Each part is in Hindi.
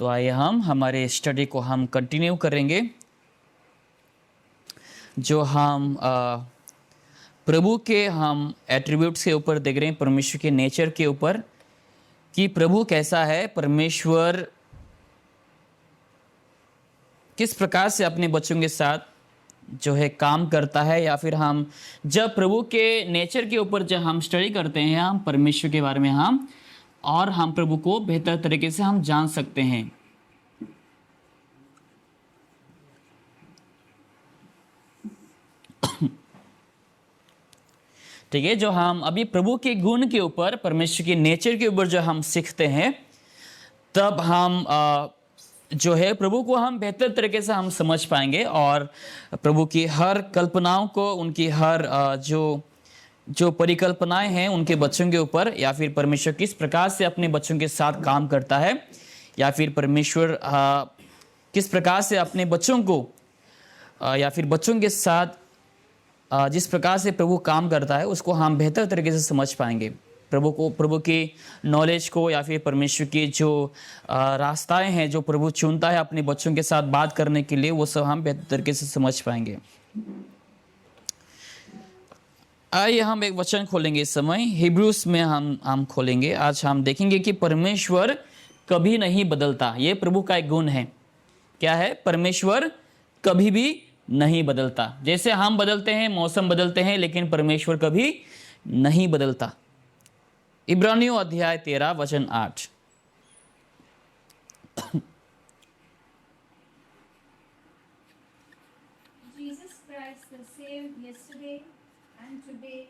तो आइए हम हमारे स्टडी को हम कंटिन्यू करेंगे। जो हम प्रभु के हम एट्रीब्यूट्स के ऊपर देख रहे हैं, परमेश्वर के नेचर के ऊपर कि प्रभु कैसा है, परमेश्वर किस प्रकार से अपने बच्चों के साथ जो है काम करता है, या फिर हम जब प्रभु के नेचर के ऊपर जब हम स्टडी करते हैं, हम परमेश्वर के बारे में हम प्रभु को बेहतर तरीके से हम जान सकते हैं। ठीक है, जो हम अभी प्रभु के गुण के ऊपर, परमेश्वर के नेचर के ऊपर जो हम सीखते हैं, तब हम जो है प्रभु को हम बेहतर तरीके से हम समझ पाएंगे और प्रभु की हर कल्पनाओं को, उनकी हर जो परिकल्पनाएं हैं उनके बच्चों के ऊपर, या फिर परमेश्वर किस प्रकार से अपने बच्चों के साथ काम करता है, या फिर परमेश्वर किस प्रकार से अपने बच्चों को या फिर बच्चों के साथ जिस प्रकार से प्रभु काम करता है उसको हम बेहतर तरीके से समझ पाएंगे। प्रभु की नॉलेज को, या फिर परमेश्वर की जो रास्ताएं हैं जो प्रभु चुनता है अपने बच्चों के साथ बात करने के लिए, वो सब हम बेहतर तरीके से समझ पाएंगे। आइए हम एक वचन खोलेंगे इस समय, हिब्रूस में हम खोलेंगे। आज हम देखेंगे कि परमेश्वर कभी नहीं बदलता। ये प्रभु का एक गुण है। क्या है? परमेश्वर कभी भी नहीं बदलता। जैसे हम बदलते हैं, मौसम बदलते हैं, लेकिन परमेश्वर कभी नहीं बदलता। इब्रानियों अध्याय 13 वचन 8। Jesus Christ the same yesterday and today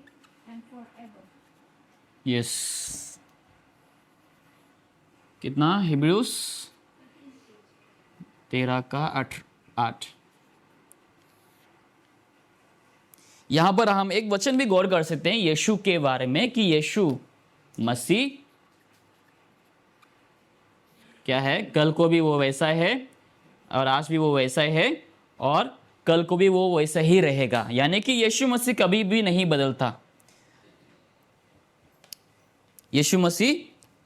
and forever. Yes, कितना? हिब्रूस 13 का 8। यहां पर हम एक वचन भी गौर कर सकते हैं यीशु के बारे में, कि यीशु मसीह क्या है? कल को भी वो वैसा है और आज भी वो वैसा है और कल को भी वो वैसा ही रहेगा। यानी कि यीशु मसीह कभी भी नहीं बदलता। यीशु मसीह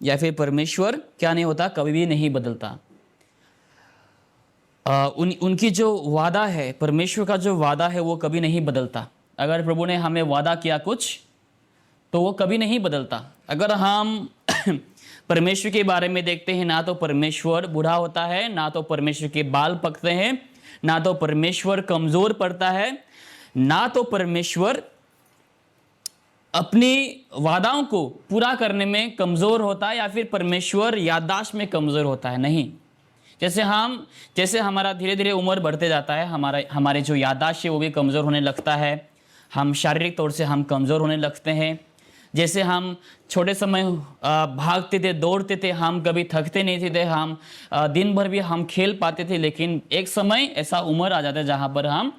या फिर परमेश्वर क्या नहीं होता? कभी भी नहीं बदलता। उनकी जो वादा है, परमेश्वर का जो वादा है वो कभी नहीं बदलता। अगर प्रभु ने हमें वादा किया कुछ तो वो कभी नहीं बदलता। अगर हम परमेश्वर के बारे में देखते हैं, ना तो परमेश्वर बूढ़ा होता है, ना तो परमेश्वर के बाल पकते हैं, ना तो परमेश्वर कमजोर पड़ता है, ना तो परमेश्वर अपनी वादाओं को पूरा करने में कमजोर होता है, या फिर परमेश्वर याददाश्त में कमजोर होता है। नहीं, जैसे हमारा धीरे धीरे उम्र बढ़ते जाता है, हमारे जो याददाश्त है वो भी कमज़ोर होने लगता है। हम शारीरिक तौर से हम कमज़ोर होने लगते हैं। जैसे हम छोटे समय भागते थे, दौड़ते थे, हम कभी थकते नहीं थे, हम दिन भर भी हम खेल पाते थे, लेकिन एक समय ऐसा उम्र आ जाता है जहाँ पर हम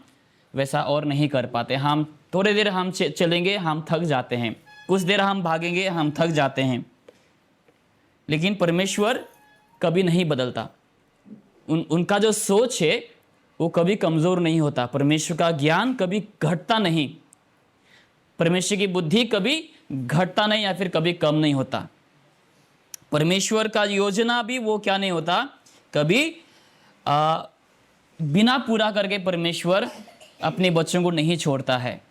वैसा और नहीं कर पाते। हम थोड़ी देर हम चलेंगे, हम थक जाते हैं, कुछ देर हम भागेंगे, हम थक जाते हैं। लेकिन परमेश्वर कभी नहीं बदलता। उनका जो सोच है वो कभी कमज़ोर नहीं होता। परमेश्वर का ज्ञान कभी घटता नहीं, परमेश्वर की बुद्धि कभी घटता नहीं या फिर कभी कम नहीं होता। परमेश्वर का योजना भी वो क्या नहीं होता, कभी बिना पूरा करके परमेश्वर अपने बच्चों को नहीं छोड़ता है।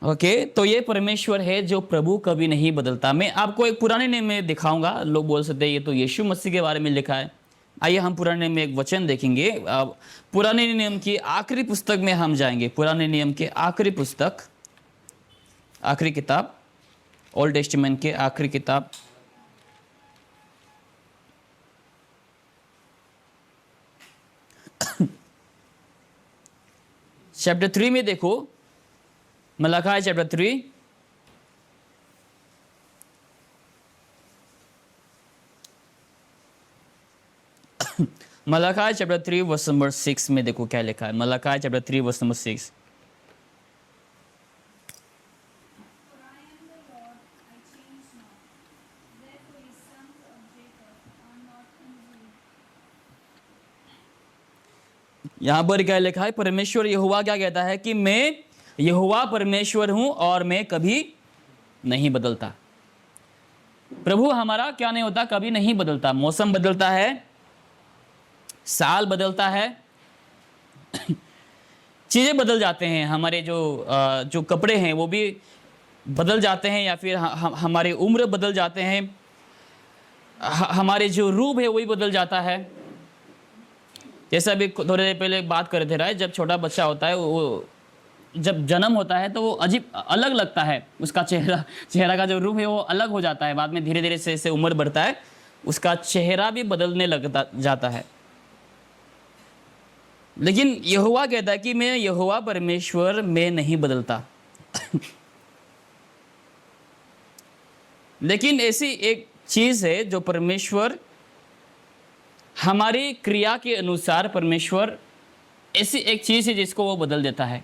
ओके, तो ये परमेश्वर है जो प्रभु कभी नहीं बदलता। मैं आपको एक पुराने नियम में दिखाऊंगा। लोग बोल सकते हैं ये तो यीशु मसीह के बारे में लिखा है। आइए हम पुराने नियम में एक वचन देखेंगे। पुराने नियम की आखिरी पुस्तक में हम जाएंगे। पुराने नियम के आखिरी पुस्तक, आखिरी किताब, ओल्ड टेस्टामेंट के आखिरी किताब, चैप्टर 3 में देखो, Malachi chapter 3 Malachi chapter 3 verse number 6 में देखो क्या लिखा है। Malachi chapter 3 verse number 6। For I am the Lord, I change not. Therefore ye sons of Jacob are not confused. यहां पर क्या लिखा है? परमेश्वर यहोवा क्या कहता है कि मैं यहोवा परमेश्वर हूं और मैं कभी नहीं बदलता। प्रभु हमारा क्या नहीं होता, कभी नहीं बदलता। मौसम बदलता है, साल बदलता है, चीजें बदल जाते हैं, हमारे जो कपड़े हैं वो भी बदल जाते हैं, या फिर हमारी उम्र बदल जाते हैं, हमारे जो रूप है वही बदल जाता है। जैसे अभी थोड़ी देर पहले बात कर रहे थे राय, जब छोटा बच्चा होता है वो जब जन्म होता है तो वो अजीब अलग लगता है, उसका चेहरा का जो रूप है वो अलग हो जाता है। बाद में धीरे धीरे से उम्र बढ़ता है, उसका चेहरा भी बदलने लगता जाता है। लेकिन यहोवा कहता है कि मैं यहोवा परमेश्वर मैं नहीं बदलता। लेकिन ऐसी एक चीज है जो परमेश्वर हमारी क्रिया के अनुसार, परमेश्वर ऐसी एक चीज है जिसको वो बदल देता है,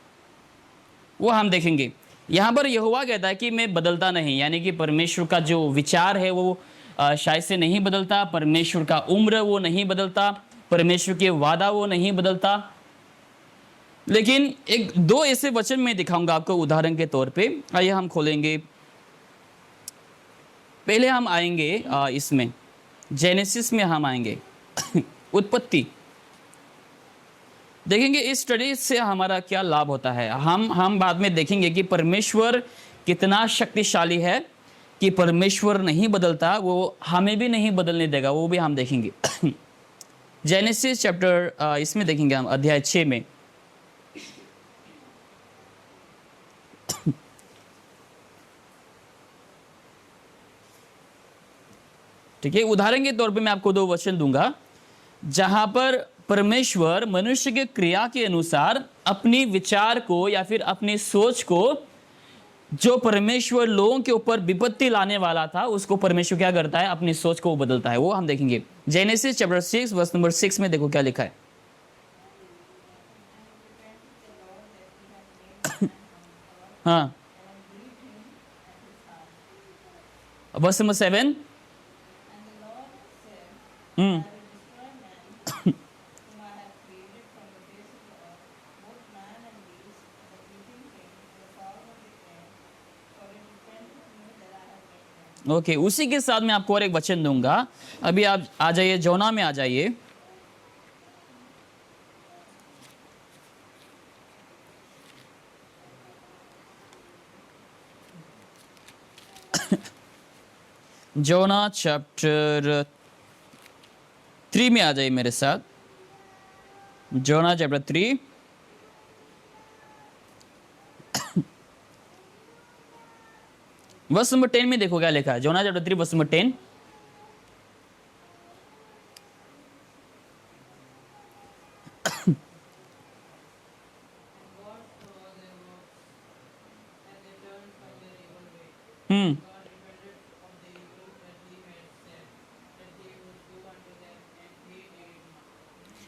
वो हम देखेंगे। यहाँ पर यहोवा कहता है कि मैं बदलता नहीं, यानी कि परमेश्वर का जो विचार है वो शायद से नहीं बदलता, परमेश्वर का उम्र वो नहीं बदलता, परमेश्वर के वादा वो नहीं बदलता। लेकिन एक दो ऐसे वचन मैं दिखाऊंगा आपको उदाहरण के तौर पे। आइए हम खोलेंगे, पहले हम आएंगे इसमें जेनेसिस में हम आएंगे। उत्पत्ति देखेंगे, इस स्टडी से हमारा क्या लाभ होता है। हम बाद में देखेंगे कि परमेश्वर कितना शक्तिशाली है, कि परमेश्वर नहीं बदलता, वो हमें भी नहीं बदलने देगा, वो भी हम देखेंगे। जेनेसिस चैप्टर इसमें देखेंगे हम अध्याय 6 में। ठीक है, उदाहरण के तौर पे मैं आपको दो वचन दूंगा जहां पर परमेश्वर मनुष्य के क्रिया के अनुसार अपनी विचार को या फिर अपनी सोच को, जो परमेश्वर लोगों के ऊपर विपत्ति लाने वाला था, उसको परमेश्वर क्या करता है, अपनी सोच को बदलता है। वो हम देखेंगे। जेनेसिस चैप्टर 6 वर्स नंबर 6 में देखो क्या लिखा है। हाँ, वर्स नंबर 7। ओके, उसी के साथ मैं आपको और एक वचन दूंगा। अभी आप आ जाइए, जोना में आ जाइए। जोना चैप्टर 3 में आ जाइए मेरे साथ। जोना चैप्टर 3 वर्स नंबर 10 में देखो क्या लिखा है। जोना चैप्टर 3 वर्स नंबर 10।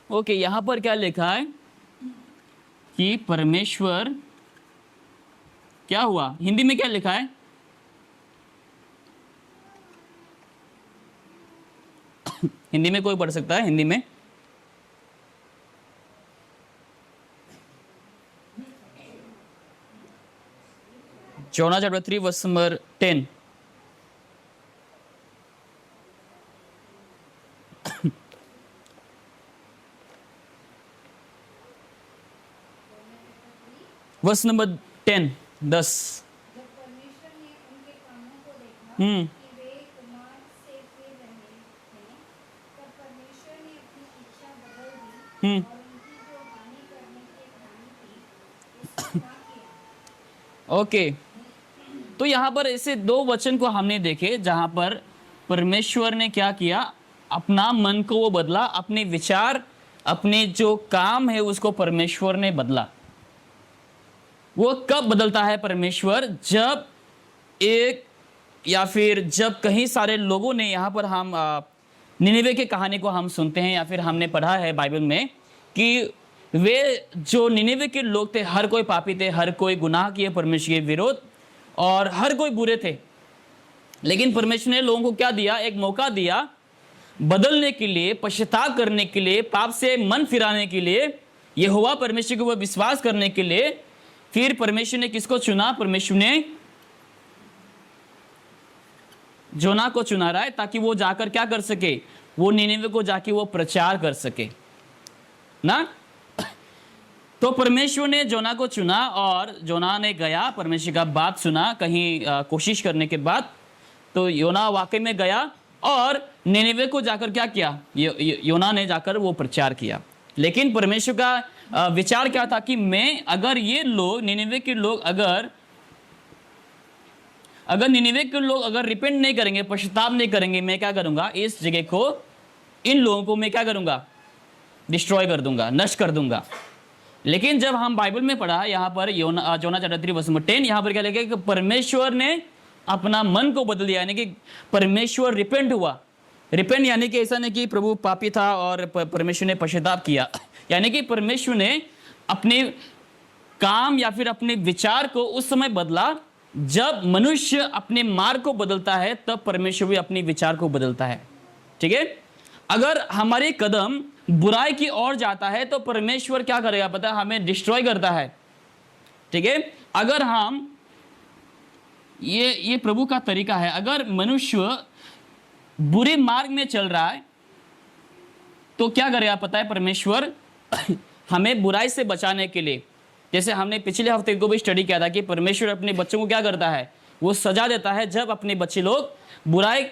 ओके, यहां पर क्या लिखा है कि परमेश्वर क्या हुआ, हिंदी में क्या लिखा है? हिंदी में कोई पढ़ सकता है? हिंदी में Jonah chapter 3 verse number 10। Verse number 10 10। जब परमेश्वर ने उनके कामों को देखा हम्म कि वे कुमार से फिर रहे थे, तब परमेश्वर ने अपनी इच्छा बदल दी हम्म और उनकी जो हानि करने की ठानी थी उसको ना किया। ओके, तो यहाँ पर ऐसे दो वचन को हमने देखे जहाँ पर परमेश्वर ने क्या किया, अपना मन को वो बदला, अपने विचार, अपने जो काम है उसको परमेश्वर ने बदला। वो कब बदलता है परमेश्वर? जब एक या फिर जब कहीं सारे लोगों ने, यहाँ पर हम निनिवे की कहानी को हम सुनते हैं या फिर हमने पढ़ा है बाइबल में कि वे जो निनिवे के लोग थे, हर कोई पापी थे, हर कोई गुनाह किए परमेश्वर के विरोध, और हर कोई बुरे थे। लेकिन परमेश्वर ने लोगों को क्या दिया? एक मौका दिया बदलने के लिए, पश्चाताप करने के लिए, पाप से मन फिराने के लिए, यहोवा परमेश्वर के ऊपर विश्वास करने के लिए। फिर परमेश्वर ने किसको चुना? परमेश्वर ने जोना को चुना रहा है ताकि वो जाकर क्या कर सके, वो निनेवे को जाके वो प्रचार कर सके ना। तो परमेश्वर ने जोना को चुना और जोना ने गया, परमेश्वर का बात सुना कहीं कोशिश करने के बाद। तो योना वाकई में गया और निनेवे को जाकर क्या किया, योना ने जाकर वो प्रचार किया। लेकिन परमेश्वर का विचार क्या था कि मैं अगर ये लोग निनेवे के लोग अगर निनेवे के लोग अगर रिपेंट नहीं करेंगे, पश्चाताप नहीं करेंगे, मैं क्या करूंगा, इस जगह को, इन लोगों को मैं क्या करूंगा, डिस्ट्रॉय कर दूंगा, नष्ट कर दूंगा। लेकिन जब हम बाइबल में पढ़ा यहाँ पर जोना चैप्टर 3 वर्स 10, यहाँ पर क्या लिखा है कि परमेश्वर ने अपना मन को बदल दिया, यानी कि परमेश्वर रिपेंट हुआ। रिपेंट यानी कि ऐसा नहीं कि प्रभु पापी था और परमेश्वर ने पश्चाताप किया, यानी कि परमेश्वर ने अपने काम या फिर अपने विचार को उस समय बदला जब मनुष्य अपने मार्ग को बदलता है, तब परमेश्वर भी अपने विचार को बदलता है। ठीक है, अगर हमारे कदम बुराई की ओर जाता है तो परमेश्वर क्या करेगा पता है, हमें डिस्ट्रॉय करता है। ठीक है, अगर हम ये प्रभु का तरीका है, अगर मनुष्य बुरे मार्ग में चल रहा है तो क्या करेगा पता है, परमेश्वर हमें बुराई से बचाने के लिए, जैसे हमने पिछले हफ्ते को भी स्टडी किया था कि परमेश्वर अपने बच्चों को क्या करता है, वो सजा देता है जब अपने बच्चे लोग बुराई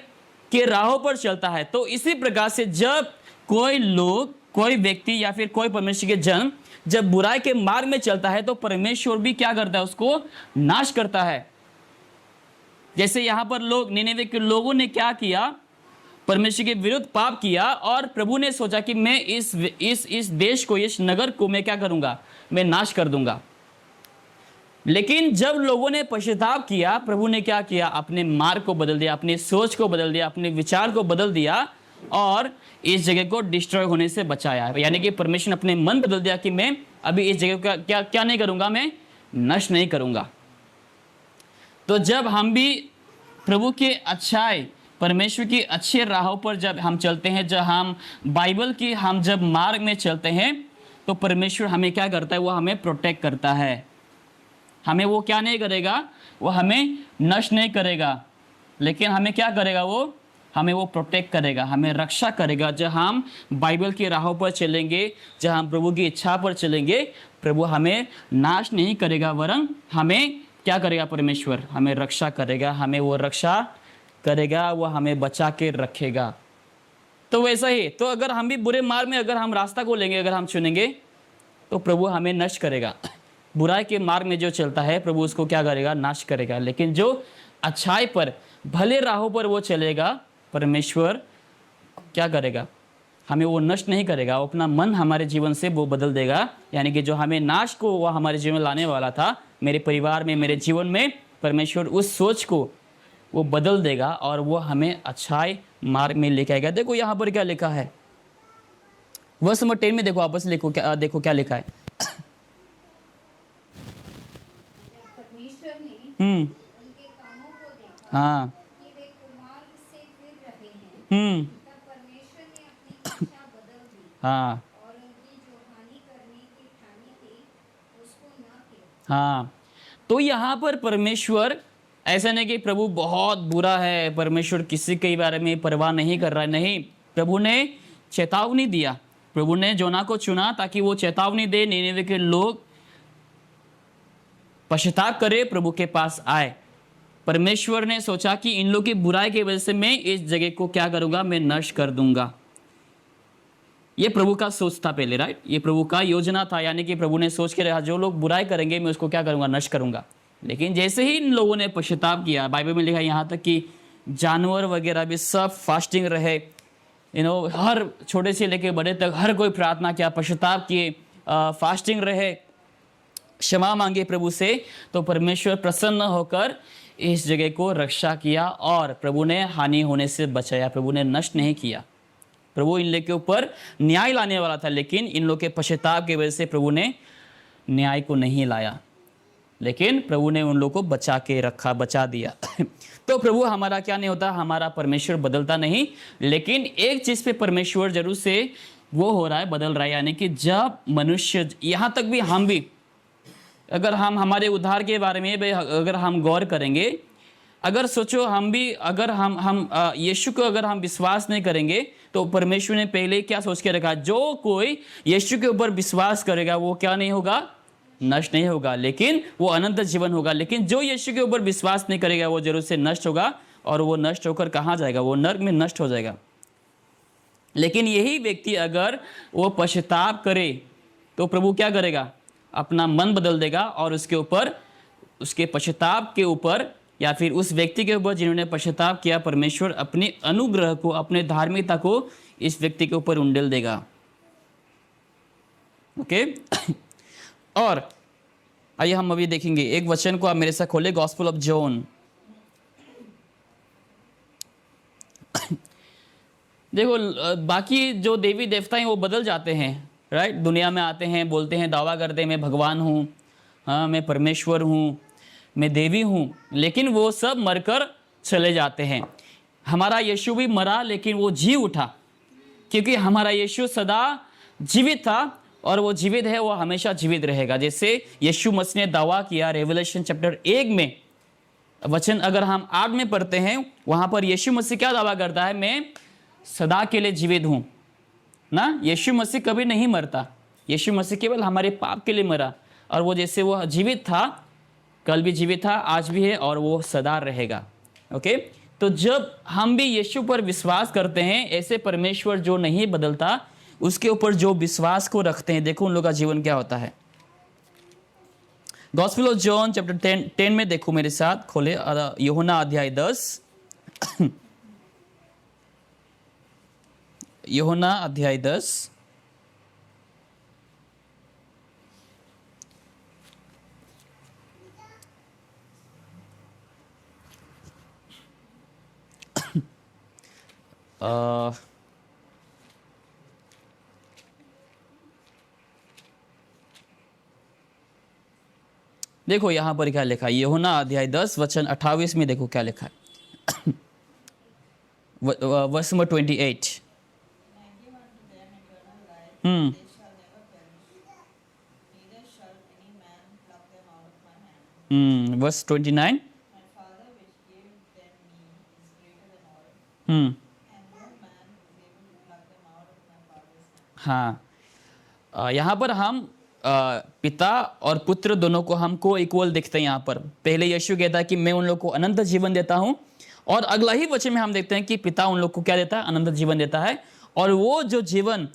के राहों पर चलता है। तो इसी प्रकार से जब कोई लोग, कोई व्यक्ति या फिर कोई परमेश्वर के जन जब बुराई के मार्ग में चलता है तो परमेश्वर भी क्या करता है, उसको नाश करता है। जैसे यहाँ पर लोग, निनेवे के लोगों ने क्या किया, परमेश्वर के विरुद्ध पाप किया और प्रभु ने सोचा कि मैं इस देश को, इस नगर को मैं क्या करूंगा, मैं नाश कर दूंगा। लेकिन जब लोगों ने पश्चाताप किया, प्रभु ने क्या किया, अपने मार्ग को बदल दिया, अपनी सोच को बदल दिया, अपने विचार को बदल दिया और इस जगह को डिस्ट्रॉय होने से बचाया। यानी कि परमेश्वर ने अपने मन बदल दिया कि मैं अभी इस जगह का क्या नहीं करूंगा, मैं नष्ट नहीं करूंगा। तो जब हम भी प्रभु के अच्छाई, परमेश्वर की अच्छे राहों पर जब हम चलते हैं, जब हम बाइबल की हम जब मार्ग में चलते हैं तो परमेश्वर हमें क्या करता है, वो हमें प्रोटेक्ट करता है। हमें वो क्या नहीं करेगा, वो हमें नष्ट नहीं करेगा, लेकिन हमें क्या करेगा, वो हमें वो प्रोटेक्ट करेगा, हमें रक्षा करेगा। जब हम बाइबल की राहों पर चलेंगे, जब हम प्रभु की इच्छा पर चलेंगे, प्रभु हमें नाश नहीं करेगा, वरन हमें क्या करेगा, परमेश्वर हमें रक्षा करेगा, हमें वो रक्षा करेगा, वो हमें बचा के रखेगा। तो वैसा ही, तो अगर हम भी बुरे मार्ग में अगर हम रास्ता को लेंगे, अगर हम चुनेंगे तो प्रभु हमें नष्ट करेगा। बुराई के मार्ग में जो चलता है प्रभु उसको क्या करेगा, नाश करेगा। लेकिन जो अच्छाई पर, भले राहों पर वो चलेगा, परमेश्वर क्या करेगा, हमें वो नष्ट नहीं करेगा, वो अपना मन हमारे जीवन से वो बदल देगा। यानी कि जो हमें नाश को वो हमारे जीवन में लाने वाला था, मेरे परिवार में, मेरे जीवन में, परमेश्वर उस सोच को वो बदल देगा और वो हमें अच्छाई मार्ग में लेके आएगा। देखो यहाँ पर क्या लिखा है, वर्स नंबर 10 में देखो, आपस देखो क्या लिखा है। परमेश्वर ने उनके कामों को देखा हाँ, कि वे कुमार्ग से फिर रहे हैं, तब परमेश्वर ने अपनी इच्छा बदल दी हाँ, और उनकी जो हानि करने की ठानी थी उसको न किया। हाँ। तो यहाँ पर परमेश्वर, ऐसा नहीं कि प्रभु बहुत बुरा है, परमेश्वर किसी के बारे में परवाह नहीं कर रहा है, नहीं। प्रभु ने चेतावनी दिया, प्रभु ने जोना को चुना ताकि वो चेतावनी दे, निनेवे के लोग पश्चाताप करे, प्रभु के पास आए। परमेश्वर ने सोचा कि इन लोगों की बुराई की वजह से मैं इस जगह को क्या करूंगा, मैं नष्ट कर दूंगा। ये प्रभु का सोच था पहले, राइट, ये प्रभु का योजना था। यानी कि प्रभु ने सोच के रहा, जो लोग बुराई करेंगे मैं उसको क्या करूंगा, नष्ट करूंगा। लेकिन जैसे ही इन लोगों ने पश्चाताप किया, बाइबल में लिखा है यहाँ तक कि जानवर वगैरह भी सब फास्टिंग रहे, हर छोटे से लेके बड़े तक हर कोई प्रार्थना किया, पश्चाताप किए, फास्टिंग रहे, क्षमा मांगे प्रभु से। तो परमेश्वर प्रसन्न होकर इस जगह को रक्षा किया और प्रभु ने हानि होने से बचाया, प्रभु ने नष्ट नहीं किया। प्रभु इन लोग के ऊपर न्याय लाने वाला था, लेकिन इन लोग के पश्चाताप की वजह से प्रभु ने न्याय को नहीं लाया, लेकिन प्रभु ने उन लोगों को बचा के रखा, बचा दिया। तो प्रभु हमारा क्या नहीं होता, हमारा परमेश्वर बदलता नहीं, लेकिन एक चीज़ पे परमेश्वर जरूर से वो हो रहा है, बदल रहा है। यानी कि जब मनुष्य, यहाँ तक भी हम भी, अगर हम हमारे उद्धार के बारे में अगर हम गौर करेंगे, अगर सोचो हम भी अगर हम यीशु को अगर हम विश्वास नहीं करेंगे तो परमेश्वर ने पहले क्या सोच के रखा, जो कोई यीशु के ऊपर विश्वास करेगा वो क्या नहीं होगा, नष्ट नहीं होगा, लेकिन वो अनंत जीवन होगा। लेकिन जो यीशु के ऊपर विश्वास नहीं करेगा वो जरूर से नष्ट होगा, और वो नष्ट होकर कहाँ जाएगा, वो नरक में नष्ट हो जाएगा। लेकिन यही व्यक्ति अगर वो पश्चाताप करे तो प्रभु क्या करेगा, अपना मन बदल देगा, और उसके ऊपर, उसके पश्चाताप के ऊपर या फिर उस व्यक्ति के ऊपर जिन्होंने पश्चाताप किया, परमेश्वर अपने अनुग्रह को, अपने धार्मिकता को इस व्यक्ति के ऊपर उंडेल देगा। ओके और आइए हम अभी देखेंगे एक वचन को, आप मेरे साथ खोले, गॉस्पेल ऑफ जॉन। देखो बाकी जो देवी देवता हैं वो बदल जाते हैं, राइट, दुनिया में आते हैं, बोलते हैं, दावा करते हैं मैं भगवान हूँ, हाँ मैं परमेश्वर हूँ, मैं देवी हूँ, लेकिन वो सब मरकर चले जाते हैं। हमारा यीशु भी मरा लेकिन वो जी उठा, क्योंकि हमारा यीशु सदा जीवित था, और वो जीवित है, वो हमेशा जीवित रहेगा। जैसे यीशु मसीह ने दावा किया रेवलेशन चैप्टर 1 में, वचन अगर हम 8 में पढ़ते हैं, वहाँ पर यीशु मसीह क्या दावा करता है, मैं सदा के लिए जीवित हूँ ना। यीशु मसीह कभी नहीं मरता, यीशु मसीह केवल हमारे पाप के लिए मरा, और वो जैसे वो जीवित था, कल भी जीवित था, आज भी है, और वो सदा रहेगा। ओके, तो जब हम भी यीशु पर विश्वास करते हैं, ऐसे परमेश्वर जो नहीं बदलता, उसके ऊपर जो विश्वास को रखते हैं, देखो उन लोगों का जीवन क्या होता है। गॉस्पेल ऑफ जॉन चैप्टर 10 में देखो मेरे साथ, खोले यूहन्ना अध्याय 10। यूहन्ना अध्याय 10 देखो यहाँ पर क्या लिखा है, यूहन्ना अध्याय 10 वचन 28 में देखो क्या लिखा है। Verse number 28। वर्स 29। हाँ, यहाँ पर हम पिता और पुत्र दोनों को हमको इक्वल दिखते हैं। यहाँ पर पहले यीशु कहता है कि मैं उन लोग को अनंत जीवन देता हूँ, और अगला ही वचन में हम देखते हैं कि पिता उन लोग को क्या देता है, अनंत जीवन देता है। और वो जो जीवन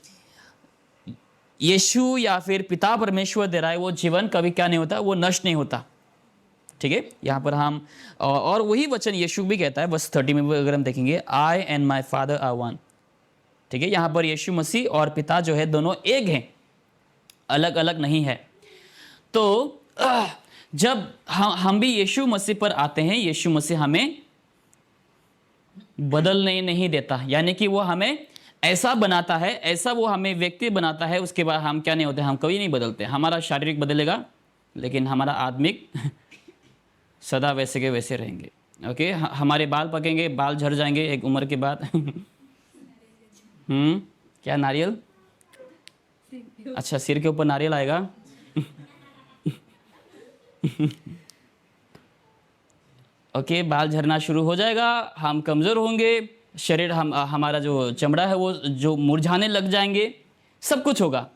यीशु या फिर पिता परमेश्वर दे रहा है, वो जीवन कभी क्या नहीं होता, वो नष्ट नहीं होता। ठीक है, यहाँ पर हम और वही वचन यीशु भी कहता है, बस 30 में अगर हम देखेंगे, I and my father are one. ठीक है, यहाँ पर यीशु मसीह और पिता जो है दोनों एक हैं, अलग अलग नहीं है। तो जब हम भी यीशु मसीह पर आते हैं, यीशु मसीह हमें बदलने नहीं देता, यानी कि वो हमें ऐसा बनाता है, ऐसा वो हमें व्यक्ति बनाता है, उसके बाद हम क्या नहीं होते, हम कभी नहीं बदलते। हमारा शारीरिक बदलेगा लेकिन हमारा आत्मिक सदा वैसे के वैसे रहेंगे। ओके, हमारे बाल पकेंगे, बाल झड़ जाएंगे एक उम्र के बाद। क्या नारियल? अच्छा, सिर के ऊपर नारियल आएगा। ओके, बाल झड़ना शुरू हो जाएगा, हम कमज़ोर होंगे, शरीर हमारा जो चमड़ा है वो जो मुरझाने लग जाएंगे, सब कुछ होगा,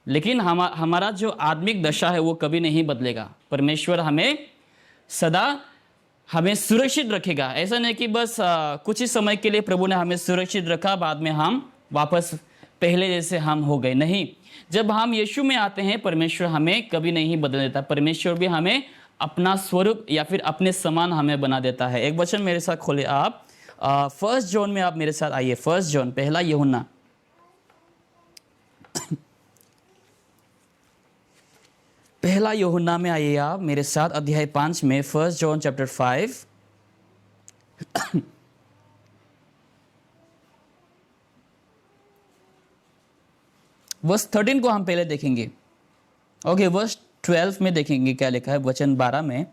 लेकिन हमारा जो आत्मिक दशा है वो कभी नहीं बदलेगा। परमेश्वर हमें सदा हमें सुरक्षित रखेगा। ऐसा नहीं कि बस कुछ ही समय के लिए प्रभु ने हमें सुरक्षित रखा, बाद में हम वापस पहले जैसे हम हो गए। नहीं, जब हम यीशु में आते हैं, परमेश्वर हमें कभी नहीं बदल देता। परमेश्वर भी हमें अपना स्वरूप या फिर अपने समान हमें बना देता है। एक वचन मेरे साथ खोले आप, 1 जॉन में आप मेरे साथ आइए। 1 जॉन, पहला यूहन्ना, पहला यूहन्ना में आइए आप मेरे साथ, अध्याय 5 में, 1 जॉन चैप्टर 5। वर्स 13 को हम पहले देखेंगे। ओके, वर्स 12 में देखेंगे क्या लिखा है, वचन 12 में।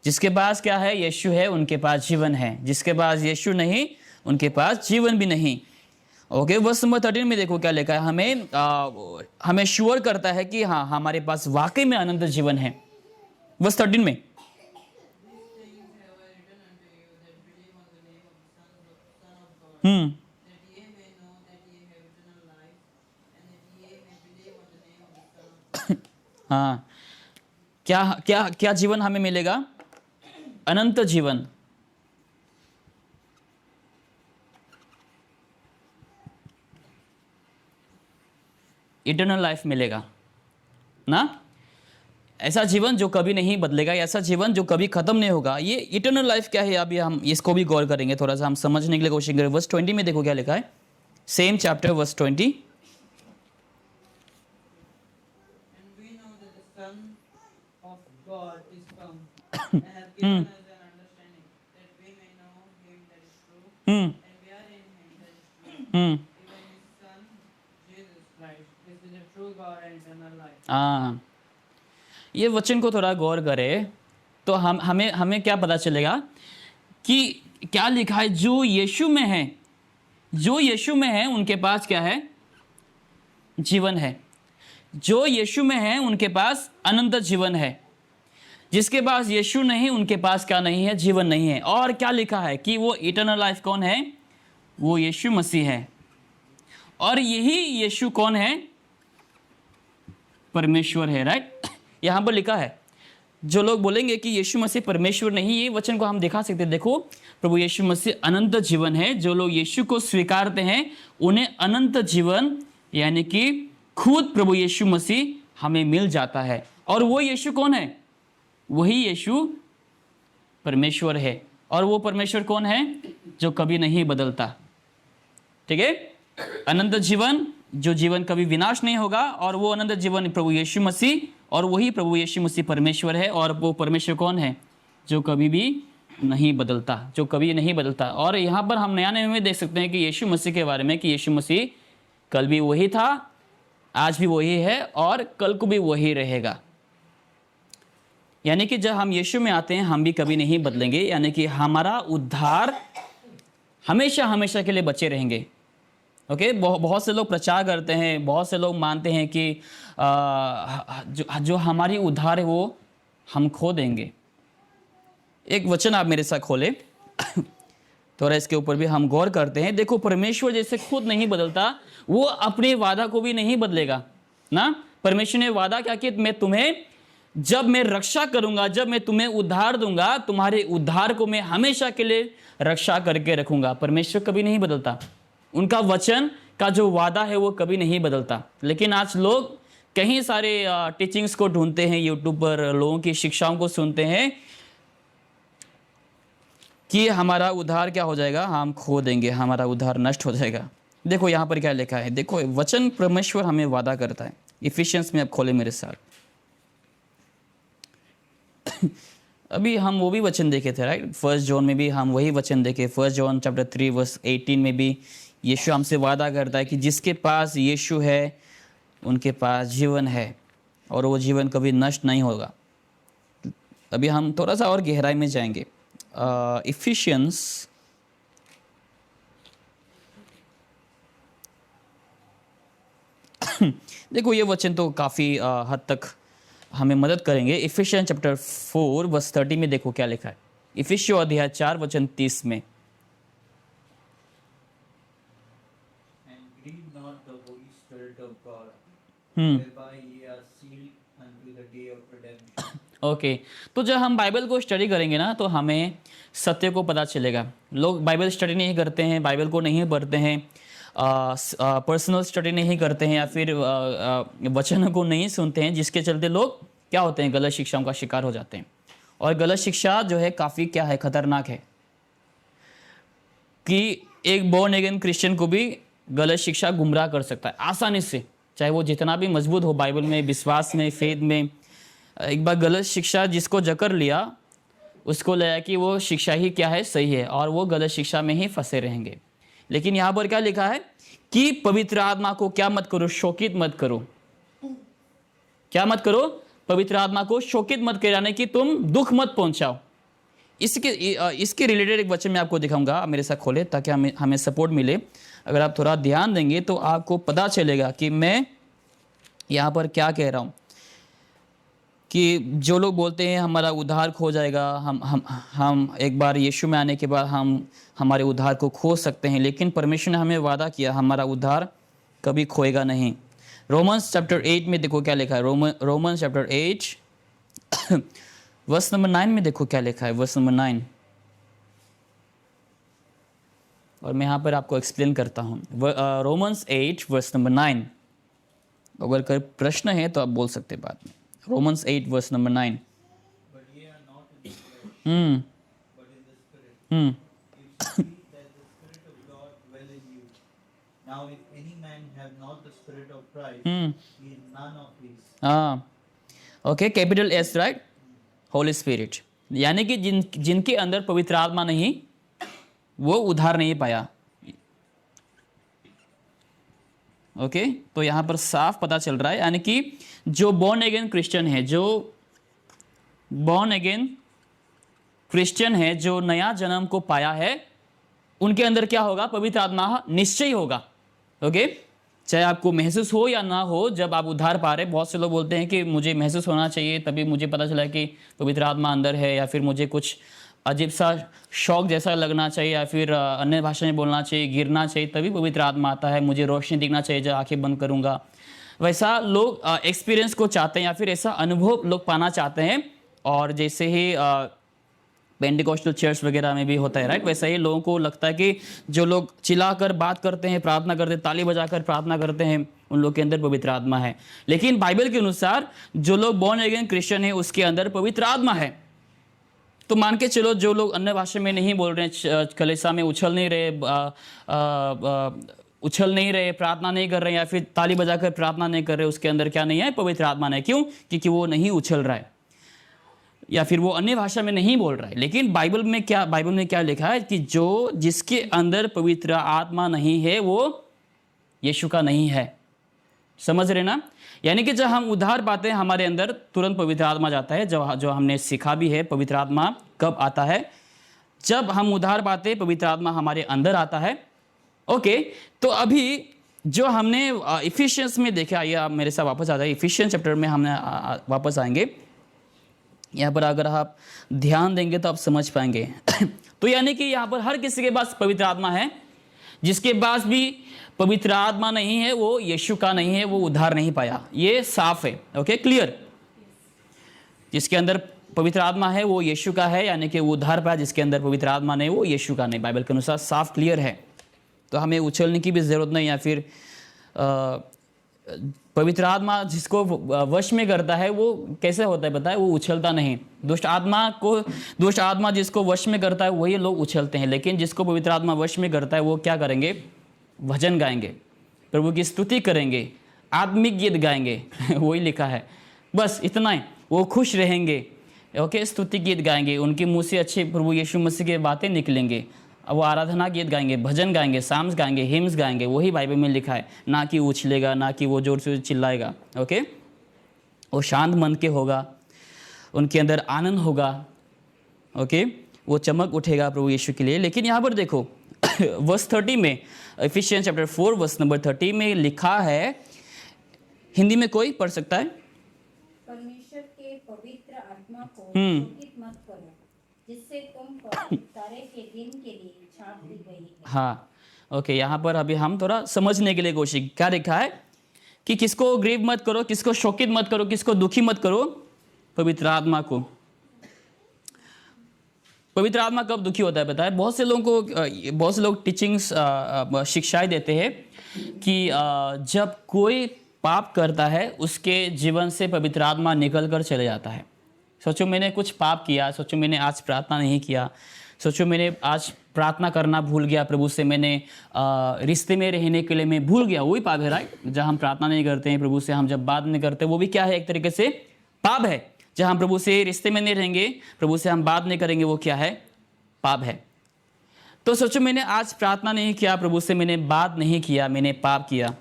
जिसके पास क्या है, यीशु है, उनके पास जीवन है। जिसके पास यीशु नहीं, उनके पास जीवन भी नहीं। ओके, वर्स नंबर 13 में देखो क्या लिखा है। हमें श्योर करता है कि हाँ, हमारे पास वाकई में अनंत जीवन है। वर्स 13 में हाँ, क्या क्या क्या जीवन हमें मिलेगा? अनंत जीवन। इटर्नल लाइफ मिलेगा ना, ऐसा जीवन जो कभी नहीं बदलेगा, ऐसा जीवन जो कभी खत्म नहीं होगा। ये इटर्नल लाइफ क्या है, अभी हम इसको भी गौर करेंगे, थोड़ा सा हम समझने के लिए कोशिश करेंगे। वर्स 20 में देखो क्या लिखा है, same chapter verse 20। And we know that the Son of God is come and hath given us an understanding that we may know him that is true, hmm and we are in him that is true, hmm even his Son, Jesus Christ. This is the true God and eternal life. हाँ, ये वचन को थोड़ा गौर करें तो हमें क्या पता चलेगा कि क्या लिखा है। जो यीशु में है, जो यीशु में है उनके पास क्या है? जीवन है। जो यीशु में है उनके पास अनंत जीवन है। जिसके पास यीशु नहीं, उनके पास क्या नहीं है? जीवन नहीं है। और क्या लिखा है कि वो इटर्नल लाइफ कौन है? वो यीशु मसीह है। और यही यीशु कौन है? परमेश्वर है, राइट। यहां पर लिखा है, जो लोग बोलेंगे कि यीशु मसीह परमेश्वर नहीं, ये वचन को हम दिखा सकते हैं। देखो, प्रभु यीशु मसीह अनंत जीवन है। जो लोग यीशु को स्वीकारते हैं उन्हें अनंत जीवन यानी कि खुद प्रभु यीशु मसीह हमें मिल जाता है। और वो यीशु कौन है? वही यीशु परमेश्वर है। और वो परमेश्वर कौन है? जो कभी नहीं बदलता, ठीक है। अनंत जीवन, जो जीवन कभी विनाश नहीं होगा, और वो अनंत जीवन प्रभु यीशु मसीह, और वही प्रभु यीशु मसीह परमेश्वर है। और वो परमेश्वर कौन है? जो कभी भी नहीं बदलता, जो कभी नहीं बदलता। और यहाँ पर हम नया नए में देख सकते हैं कि यीशु मसीह के बारे में कि यीशु मसीह कल भी वही था, आज भी वही है, और कल को भी वही रहेगा। यानी कि जब हम यीशु में आते हैं हम भी कभी नहीं बदलेंगे, यानी कि हमारा उद्धार हमेशा हमेशा के लिए बचे रहेंगे। ओके, बहुत से लोग प्रचार करते हैं, बहुत से लोग मानते हैं कि जो हमारी उद्धार है वो हम खो देंगे। एक वचन आप मेरे साथ खोले थोड़ा इसके ऊपर भी हम गौर करते हैं। देखो, परमेश्वर जैसे खुद नहीं बदलता, वो अपने वादा को भी नहीं बदलेगा ना। परमेश्वर ने वादा क्या कि मैं तुम्हें, जब मैं रक्षा करूंगा, जब मैं तुम्हें उद्धार दूंगा, तुम्हारे उद्धार को मैं हमेशा के लिए रक्षा करके रखूंगा। परमेश्वर कभी नहीं बदलता, उनका वचन का जो वादा है वो कभी नहीं बदलता। लेकिन आज लोग कई सारे टीचिंग्स को ढूंढते हैं, यूट्यूब पर लोगों की शिक्षाओं को सुनते हैं कि हमारा उद्धार क्या हो जाएगा? हम खो देंगे, हमारा उद्धार नष्ट हो जाएगा। देखो यहाँ पर क्या लिखा है, देखो वचन परमेश्वर हमें वादा करता है। इफिशियंस में आप खोले मेरे साथ। अभी हम वो भी वचन देखे थे, राइट। 1 जॉन में भी हम वही वचन देखे। 1 जॉन चैप्टर 3 वर्स 18 में भी यीशु हमसे वादा करता है कि जिसके पास यीशु है उनके पास जीवन है, और वो जीवन कभी नष्ट नहीं होगा। अभी हम थोड़ा सा और गहराई में जाएंगे। इफिशियंस देखो, ये वचन तो काफ़ी हद तक हमें मदद करेंगे। इफिशियन चैप्टर 4 वर्स 30 में देखो क्या लिखा है। इफिसियों अध्याय 4 वचन 30 में, And grieve not the Holy Spirit of God, whereby ye are sealed unto the day of redemption. Okay तो जब हम बाइबल को स्टडी करेंगे ना, तो हमें सत्य को पता चलेगा। लोग बाइबल स्टडी नहीं करते हैं, बाइबल को नहीं पढ़ते हैं, पर्सनल स्टडी नहीं करते हैं, या फिर वचनों को नहीं सुनते हैं, जिसके चलते लोग क्या होते हैं? गलत शिक्षाओं का शिकार हो जाते हैं। और गलत शिक्षा जो है काफ़ी क्या है? खतरनाक है। कि एक बोर्न अगेन क्रिश्चियन को भी गलत शिक्षा गुमराह कर सकता है आसानी से, चाहे वो जितना भी मजबूत हो बाइबल में, विश्वास में, फेथ में। एक बार गलत शिक्षा जिसको जकड़ लिया, उसको लगा कि वो शिक्षा ही क्या है? सही है, और वो गलत शिक्षा में ही फंसे रहेंगे। लेकिन यहाँ पर क्या लिखा है कि पवित्र आत्मा को क्या मत करो? शोकित मत करो। क्या मत करो? पवित्र आत्मा को शोकित मत करो, यानी कि तुम दुख मत पहुंचाओ। इसके रिलेटेड एक वचन मैं आपको दिखाऊंगा, मेरे साथ खोले ताकि हमें सपोर्ट मिले। अगर आप थोड़ा ध्यान देंगे तो आपको पता चलेगा कि मैं यहाँ पर क्या कह रहा हूँ। कि जो लोग बोलते हैं हमारा उद्धार खो जाएगा, हम एक बार यीशु में आने के बाद हम हमारे उद्धार को खो सकते हैं, लेकिन परमेश्वर ने हमें वादा किया हमारा उद्धार कभी खोएगा नहीं। रोमन्स चैप्टर 8 में देखो क्या लिखा है। रोमन्स चैप्टर 8 वर्स नंबर 9 में देखो क्या लिखा है, वर्स नंबर 9। और मैं यहाँ पर आपको एक्सप्लेन करता हूँ। Romans 8 verse number 9। अगर कोई प्रश्न है तो आप बोल सकते हैं बाद में। Romans 8 verse number 9। But ye are not in the flesh, but in the Spirit. If ye that the Spirit of God dwell in you. Now if any man have not the Spirit of Christ, he is none of his. हाँ, okay, capital S, right, Holi spirit. यानी कि जिनके अंदर पवित्र आत्मा नहीं, वो उद्धार नहीं पाया। ओके, तो यहाँ पर साफ पता चल रहा है, यानी कि जो बॉर्न अगेन क्रिश्चियन है, जो बॉर्न अगेन क्रिश्चियन है, जो नया जन्म को पाया है, उनके अंदर क्या होगा? पवित्र आत्मा निश्चय होगा। ओके, चाहे आपको महसूस हो या ना हो, जब आप उद्धार पा रहे। बहुत से लोग बोलते हैं कि मुझे महसूस होना चाहिए तभी मुझे पता चला कि पवित्र आत्मा अंदर है, या फिर मुझे कुछ अजीब सा शौक जैसा लगना चाहिए, या फिर अन्य भाषा में बोलना चाहिए, गिरना चाहिए, तभी पवित्र आत्मा आता है, मुझे रोशनी दिखना चाहिए जब आंखें बंद करूंगा। वैसा लोग एक्सपीरियंस को चाहते हैं, या फिर ऐसा अनुभव लोग पाना चाहते हैं। और जैसे ही पेंटिकॉस्टल चर्च वगैरह में भी होता है, राइट, वैसा ही लोगों को लगता है कि जो लोग चिल्लाकर बात करते हैं, प्रार्थना करते हैं, ताली बजाकर प्रार्थना करते हैं, उन लोग के अंदर पवित्र आत्मा है। लेकिन बाइबल के अनुसार जो लोग बॉर्न अगेन क्रिश्चियन है, उसके अंदर पवित्र आत्मा है। तो मान के चलो, जो लोग अन्य भाषा में नहीं बोल रहे, कलीसिया में उछल नहीं रहे, प्रार्थना नहीं कर रहे, या फिर ताली बजाकर प्रार्थना नहीं कर रहे, उसके अंदर क्या नहीं है? पवित्र आत्मा नहीं। क्यों? क्योंकि वो नहीं उछल रहा है, या फिर वो अन्य भाषा में नहीं बोल रहा है। लेकिन बाइबल में क्या लिखा है कि जो जिसके अंदर पवित्र आत्मा नहीं है, वो यीशु का नहीं है। समझ रहे ना? यानी कि जब हम उद्धार पाते हैं, हमारे अंदर तुरंत पवित्र आत्मा जाता है। जो हमने सीखा भी है, पवित्र आत्मा कब आता है? जब हम उद्धार पाते हैं, पवित्र आत्मा हमारे अंदर आता है। ओके, तो अभी जो हमने इफिशियंस में देखा, ये आप मेरे साथ वापस आ जाए, इफिशियंस चैप्टर में हमने वापस आएंगे। यहाँ पर अगर आप ध्यान देंगे तो आप समझ पाएंगे। तो यानी कि यहाँ पर हर किसी के पास पवित्र आत्मा है। जिसके पास भी पवित्र आत्मा नहीं है, वो यीशु का नहीं है, वो उद्धार नहीं पाया। ये साफ है। Okay, clear. जिसके अंदर पवित्र आत्मा है वो यीशु का है, यानी कि वो उद्धार पाया। जिसके अंदर पवित्र आत्मा नहीं, वो यीशु का नहीं। बाइबल के अनुसार साफ क्लियर है। तो हमें उछलने की भी जरूरत नहीं, या फिर पवित्र आत्मा जिसको वश में करता है, वो कैसे होता है पता है? वो उछलता नहीं। दुष्ट आत्मा जिसको वश में करता है, वही लोग उछलते हैं। लेकिन जिसको पवित्र आत्मा वश में करता है, वो क्या करेंगे? भजन गाएंगे, प्रभु की स्तुति करेंगे, आत्मिक गीत गाएंगे। वही लिखा है, बस इतना ही। वो खुश रहेंगे। ओके, स्तुति गीत गाएंगे, उनके मुंह से अच्छे प्रभु यीशु मसीह की बातें निकलेंगे। अब वो आराधना गीत गाएंगे, भजन गाएंगे, साम्स गाएंगे, हिम्स गाएंगे। वही बाइबल में लिखा है। ना कि उछलेगा, ना कि वो जोर से चिल्लाएगा। ओके, वो शांत मन के होगा, उनके अंदर आनंद होगा। ओके, वो चमक उठेगा प्रभु यीशु के लिए। लेकिन यहाँ पर देखो वर्स 30 में, इफिशियंस चैप्टर 4 वर्स नंबर 30 में लिखा है, हिंदी में कोई पढ़ सकता है? परमेश्वर के पवित्र आत्मा को शोकित मत करो, जिससे तुम तारे के दिन के लिए छाप दी गई है। हाँ, ओके, यहाँ पर अभी हम थोड़ा समझने के लिए कोशिश। क्या लिखा है कि किसको ग्रीव मत करो, किसको शोकित मत करो, किसको दुखी मत करो? पवित्र आत्मा को। पवित्र आत्मा कब दुखी होता है पता है? बहुत से लोग टीचिंग्स, शिक्षाएं देते हैं कि जब कोई पाप करता है, उसके जीवन से पवित्र आत्मा निकल कर चले जाता है। सोचो मैंने कुछ पाप किया, सोचो मैंने आज प्रार्थना नहीं किया, सोचो मैंने आज प्रार्थना करना भूल गया प्रभु से, मैंने रिश्ते में रहने के लिए मैं भूल गया। वही पाप है, राइट? जहाँ हम प्रार्थना नहीं करते हैं प्रभु से, हम जब बात नहीं करते, वो भी क्या है? एक तरीके से पाप है। जहाँ हम प्रभु से रिश्ते में नहीं रहेंगे, प्रभु से हम बात नहीं करेंगे, वो क्या है? पाप है। तो सोचो मैंने आज प्रार्थना नहीं किया प्रभु से, मैंने बात नहीं किया, मैंने पाप किया।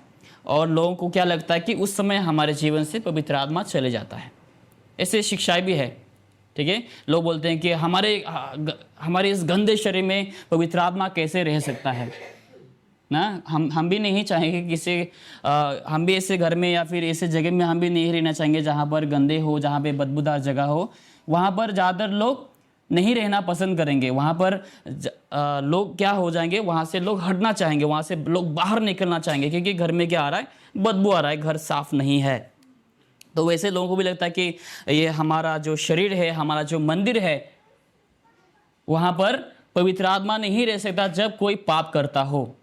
और लोगों को क्या लगता है कि उस समय हमारे जीवन से पवित्र आत्मा चले जाता है। ऐसे शिक्षाएं भी है, ठीक है? लोग बोलते हैं कि हमारे इस गंदे शरीर में पवित्र आत्मा कैसे रह सकता है? ना। हम भी नहीं चाहेंगे कि हम भी ऐसे घर में या फिर ऐसे जगह में हम भी नहीं रहना चाहेंगे जहाँ पर गंदे हो, जहाँ पे बदबूदार जगह हो। वहाँ पर ज़्यादातर लोग नहीं रहना पसंद करेंगे। वहाँ पर लोग क्या हो जाएंगे, वहाँ से लोग हटना चाहेंगे, वहाँ से लोग बाहर निकलना चाहेंगे, क्योंकि घर में क्या आ रहा है, बदबू आ रहा है, घर साफ नहीं है। तो वैसे लोगों को भी लगता है कि ये हमारा जो शरीर है, हमारा जो मंदिर है, वहाँ पर पवित्र आत्मा नहीं रह सकता जब कोई पाप करता हो।